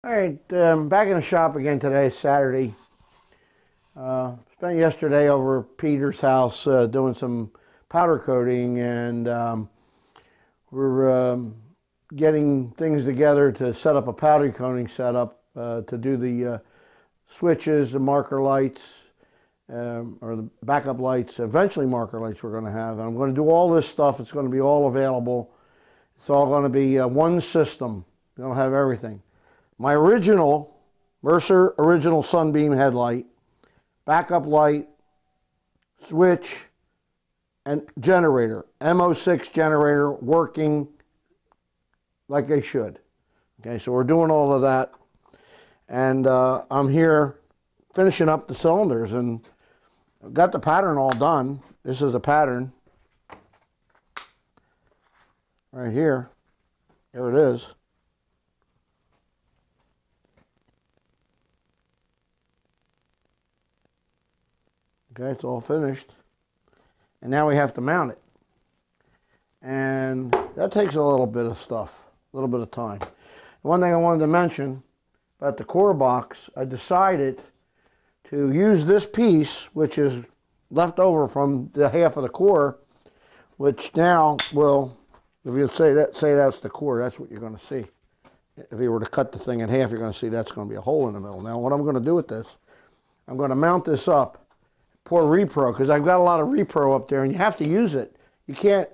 All right, back in the shop again today, Saturday. Spent yesterday over at Peter's house doing some powder coating, and we're getting things together to set up a powder coating setup to do the switches, the marker lights, or the backup lights, eventually marker lights we're going to have. And I'm going to do all this stuff. It's going to be all available. It's all going to be one system. We're going to have everything. My original Mercer original Sunbeam headlight, backup light, switch, and generator, M06 generator working like they should. Okay, so we're doing all of that, and I'm here finishing up the cylinders, and I've got the pattern all done. This is the pattern right here. Here it is. Okay, it's all finished. And now we have to mount it. And that takes a little bit of stuff, a little bit of time. One thing I wanted to mention about the core box, I decided to use this piece, which is left over from the half of the core, which now will, if you say that's the core, that's what you're going to see. If you were to cut the thing in half, you're going to see that's going to be a hole in the middle. Now, what I'm going to do with this, I'm going to mount this up. Pour Repro, because I've got a lot of Repro up there, and you have to use it. You can't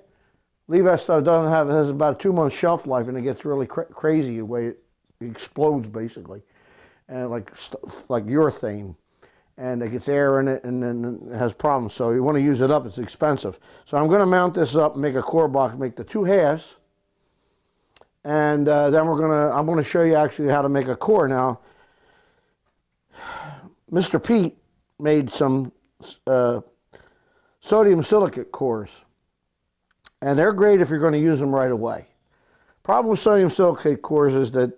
leave that stuff. It has about a 2-month shelf life, and it gets really crazy the way it explodes basically, and like urethane, and it gets air in it, and then it has problems. So you want to use it up. It's expensive. So I'm going to mount this up, make a core box, make the 2 halves, and then I'm going to show you actually how to make a core. Now, Mr. Pete made some sodium silicate cores, and they're great if you're going to use them right away. Problem with sodium silicate cores is that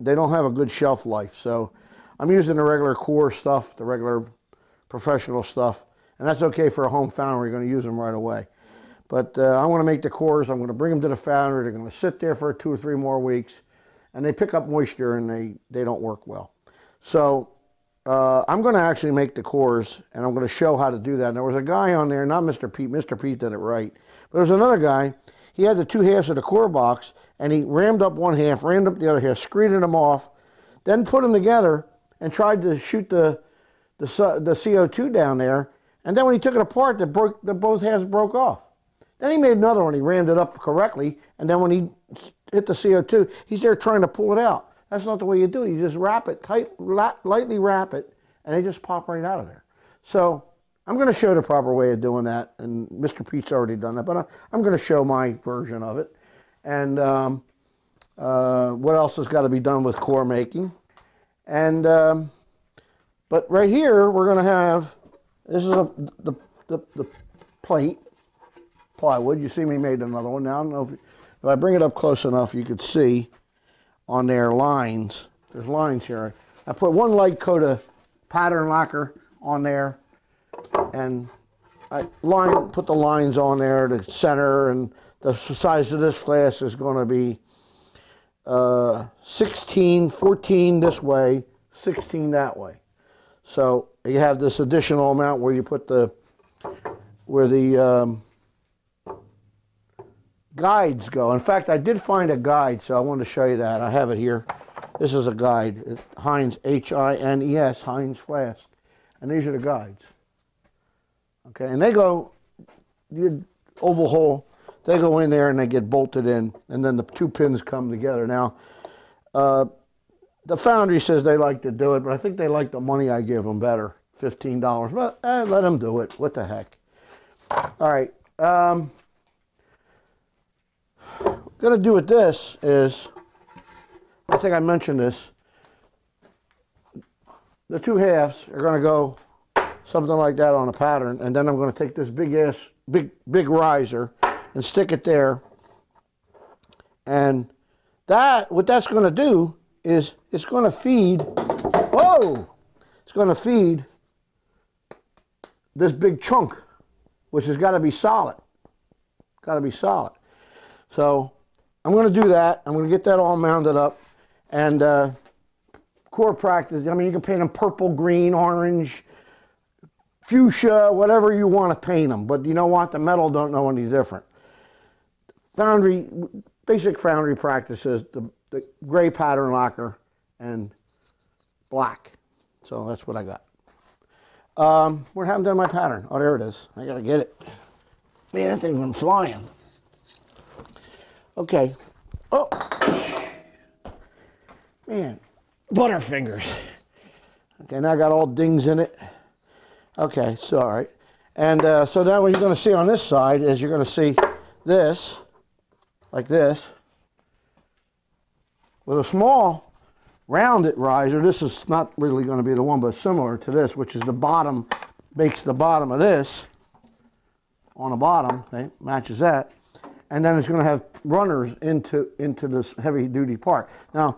they don't have a good shelf life. So I'm using the regular core stuff, the regular professional stuff, and that's okay for a home foundry. You're going to use them right away. But I want to make the cores. I'm going to bring them to the foundry. They're going to sit there for 2 or 3 more weeks, and they pick up moisture, and they don't work well. So I'm going to actually make the cores, and I'm going to show how to do that. And there was a guy on there, not Mr. Pete. Mr. Pete did it right. But there was another guy. He had the 2 halves of the core box, and he rammed up one half, rammed up the other half, screened them off, then put them together and tried to shoot the CO2 down there. And then when he took it apart, both halves broke off. Then he made another one. He rammed it up correctly, and then when he hit the CO2, he's there trying to pull it out. That's not the way you do it. You just wrap it tight, lightly wrap it, and they just pop right out of there. So I'm going to show the proper way of doing that, and Mr. Pete's already done that, but I'm going to show my version of it. And what else has got to be done with core making. And but right here, we're going to have, this is the plate, plywood. You see me made another one. Now, I don't know if I bring it up close enough, you could see on their lines. There's lines here. I put 1 light coat of pattern lacquer on there, and I put the lines on there, the center, and the size of this glass is going to be 16, 14 this way, 16 that way. So you have this additional amount where you put where the guides go. In fact, I did find a guide, so I wanted to show you that. I have it here. This is a guide. It's Hines, H-I-N-E-S, Hines Flask. And these are the guides. Okay, and they go, the oval hole, they go in there and they get bolted in, and then the 2 pins come together. Now, the foundry says they like to do it, but I think they like the money I give them better, $15. But let them do it. What the heck? All right. Going to do with this is, I think I mentioned this, the 2 halves are going to go something like that on a pattern, and then I'm going to take this big riser and stick it there, and what that's going to do is it's going to feed, it's going to feed this big chunk, which has got to be solid. Got to be solid. So I'm going to do that. I'm going to get that all mounted up, and core practice. I mean, you can paint them purple, green, orange, fuchsia, whatever you want to paint them. But you know what? The metal don't know any different. Foundry, basic foundry practices, the gray pattern lacquer and black. So that's what I got. What happened to my pattern? Oh, there it is. I gotta get it. Man, that thing went flying. Okay. Oh, man, butterfingers. Okay, now I got all dings in it. Okay, so all right. And so now what you're going to see on this side is you're going to see this, like this, with a small rounded riser. This is not really going to be the one, but similar to this, which is the bottom, makes the bottom of this on the bottom, okay, matches that. And then it's going to have runners into this heavy-duty part. Now,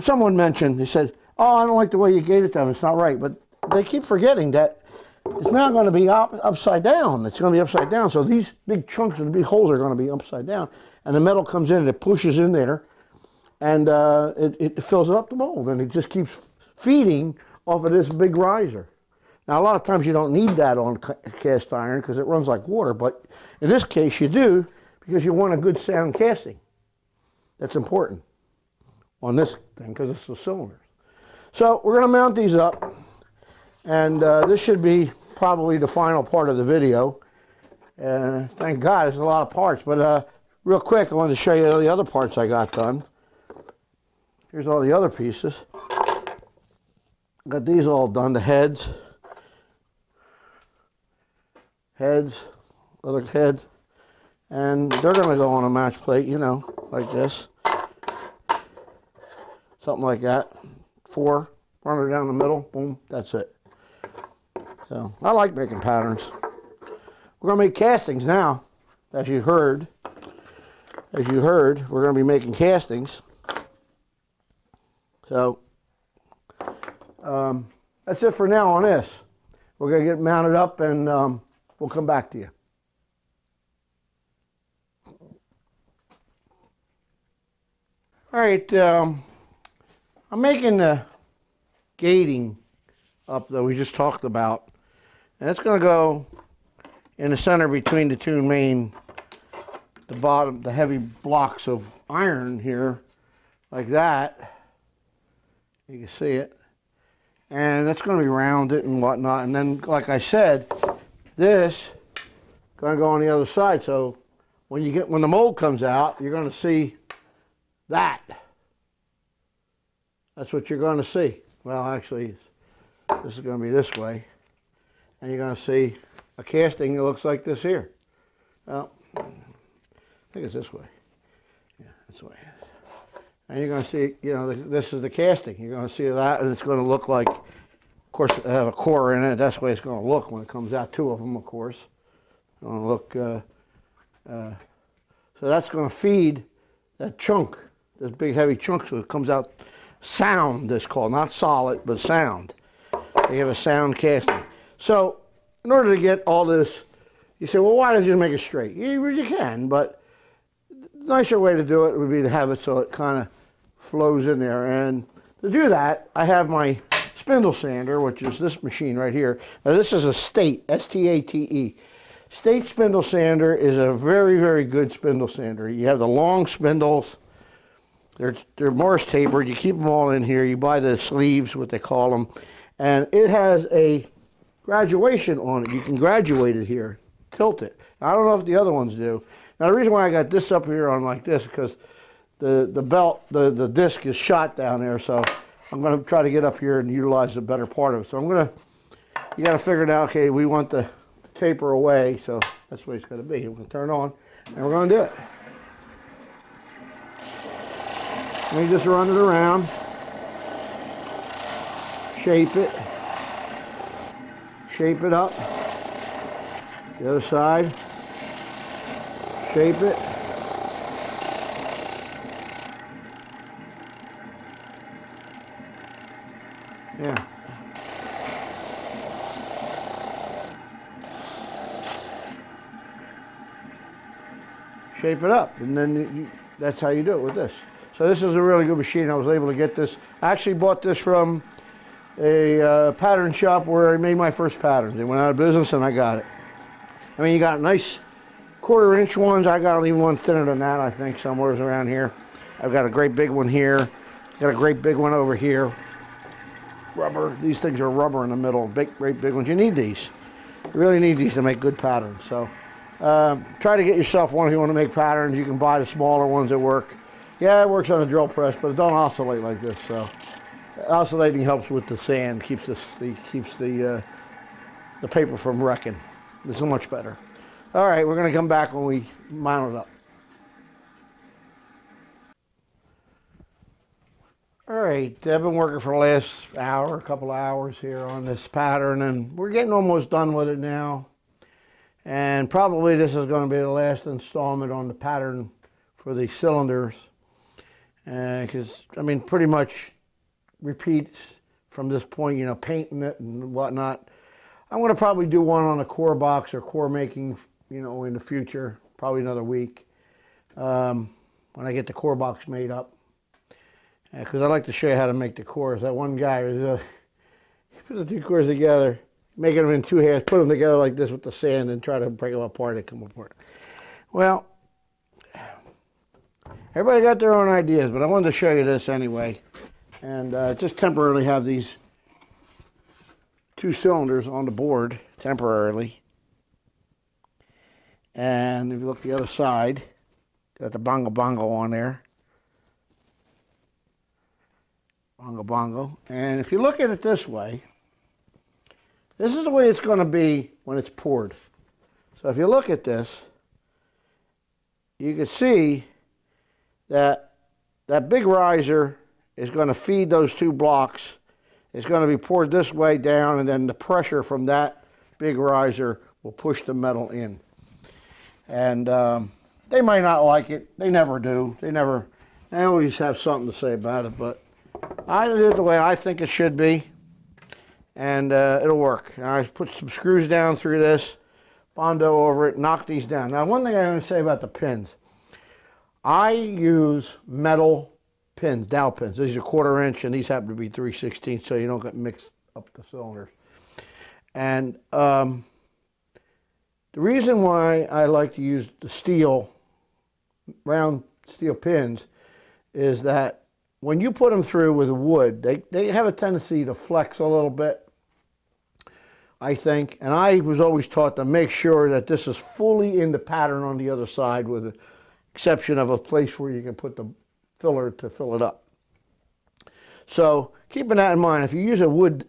someone mentioned, they said, oh, I don't like the way you gave it to them. It's not right. But they keep forgetting that it's not going to be upside down. It's going to be upside down. So these big chunks and big holes are going to be upside down. And the metal comes in and it pushes in there. And it fills up the mold. And it just keeps feeding off of this big riser. Now, a lot of times you don't need that on cast iron because it runs like water. But in this case, you do, because you want a good sound casting. That's important on this thing because it's the cylinders. So we're going to mount these up, and this should be probably the final part of the video. Thank God, there's a lot of parts, but real quick, I wanted to show you the other parts I got done. Here's all the other pieces. Got these all done, the heads, other head. And they're going to go on a match plate, you know, like this. Something like that. 4, run it down the middle, boom, that's it. So, I like making patterns. We're going to make castings now, as you heard. As you heard, we're going to be making castings. So, that's it for now on this. We're going to get mounted up and we'll come back to you. All right, I'm making the gating up that we just talked about, and it's going to go in the center between the two main, the bottom, the heavy blocks of iron here, like that. You can see it, and that's going to be rounded and whatnot. And then, like I said, this going to go on the other side. So when the mold comes out, you're going to see that. That's what you're going to see. Well, actually, this is going to be this way. And you're going to see a casting that looks like this here. Well, I think it's this way. Yeah, this way. And you're going to see, you know, this is the casting. You're going to see that, and it's going to look like, of course, they have a core in it. That's the way it's going to look when it comes out. 2 of them, of course. It's going to look, so that's going to feed that chunk. This big heavy chunk, so it comes out sound, it's called, not solid, but sound. You have a sound casting. So, in order to get all this, you say, well, why don't you make it straight? You can, but the nicer way to do it would be to have it so it kind of flows in there. And to do that, I have my spindle sander, which is this machine right here. Now, this is a State, S-T-A-T-E. State spindle sander is a very, very good spindle sander. You have the long spindles. They're Morse tapered. You keep them all in here. You buy the sleeves, what they call them. And it has a graduation on it. You can graduate it here, tilt it. Now, I don't know if the other ones do. Now, the reason why I got this up here on like this is because the belt, the disc is shot down there. So I'm going to try to get up here and utilize the better part of it. So you got to figure it out. Okay, we want the taper away. So that's the way it's going to be. We're going to turn it on and we're going to do it. And you just run it around, shape it up, the other side, shape it, yeah. Shape it up, and then that's how you do it with this. So this is a really good machine. I was able to get this. I actually bought this from a pattern shop where I made my first patterns. They went out of business and I got it. I mean, you got nice 1/4 inch ones. I got even one thinner than that, I think, somewhere around here. I've got a great big one here. Got a great big one over here. Rubber. These things are rubber in the middle. Big, great big ones. You need these. You really need these to make good patterns. So try to get yourself one if you want to make patterns. You can buy the smaller ones that work. Yeah, it works on a drill press, but it don't oscillate like this. So oscillating helps with the sand. Keeps the paper from wrecking. This is much better. All right, we're going to come back when we mount it up. All right, I've been working for the last hour, a couple of hours here on this pattern, and we're getting almost done with it now. And probably this is going to be the last installment on the pattern for the cylinders. Because, I mean, pretty much repeats from this point, you know, painting it and whatnot. I'm going to probably do one on a core box or core making, you know, in the future, probably another week, when I get the core box made up. Because I like to show you how to make the cores. That one guy was, he put the two cores together, making them in two halves, put them together like this with the sand and try to break them apart, they come apart. Well, everybody got their own ideas, but I wanted to show you this anyway. And just temporarily have these two cylinders on the board, temporarily. And if you look the other side, got the bongo bongo on there. Bongo bongo. And if you look at it this way, this is the way it's going to be when it's poured. So if you look at this, you can see that that big riser is going to feed those two blocks. It's going to be poured this way down, and then the pressure from that big riser will push the metal in. And they might not like it. They never do. They always have something to say about it, but I did it the way I think it should be, and it'll work. I put some screws down through this, Bondo over it, knock these down. Now, one thing I want to say about the pins, I use metal pins, dowel pins. These are 1/4 inch, and these happen to be 3/16, so you don't get mixed up the cylinders. And the reason why I like to use the steel, round steel pins, is that when you put them through with wood, they have a tendency to flex a little bit, I think. And I was always taught to make sure that this is fully in the pattern on the other side, with the exception of a place where you can put the filler to fill it up. So keeping that in mind, if you use a wood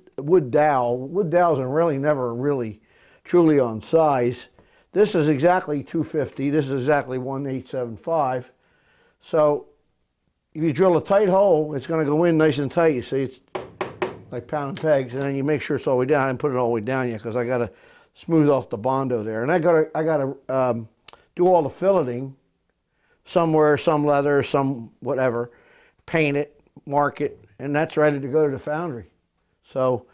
dowels are really never really truly on size. This is exactly 250. This is exactly 1875. So if you drill a tight hole, it's going to go in nice and tight. You see, it's like pounding pegs, and then you make sure it's all the way down. I didn't put it all the way down yet because I got to smooth off the Bondo there, and I got to do all the filleting somewhere, some leather, some whatever, paint it, mark it, and that's ready to go to the foundry. So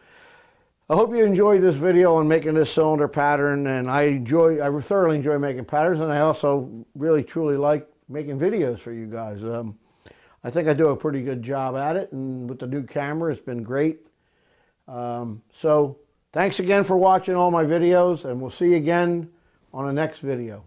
I hope you enjoyed this video on making this cylinder pattern, and I thoroughly enjoy making patterns, and I also really truly like making videos for you guys. I think I do a pretty good job at it, and with the new camera, it's been great. So thanks again for watching all my videos, and we'll see you again on the next video.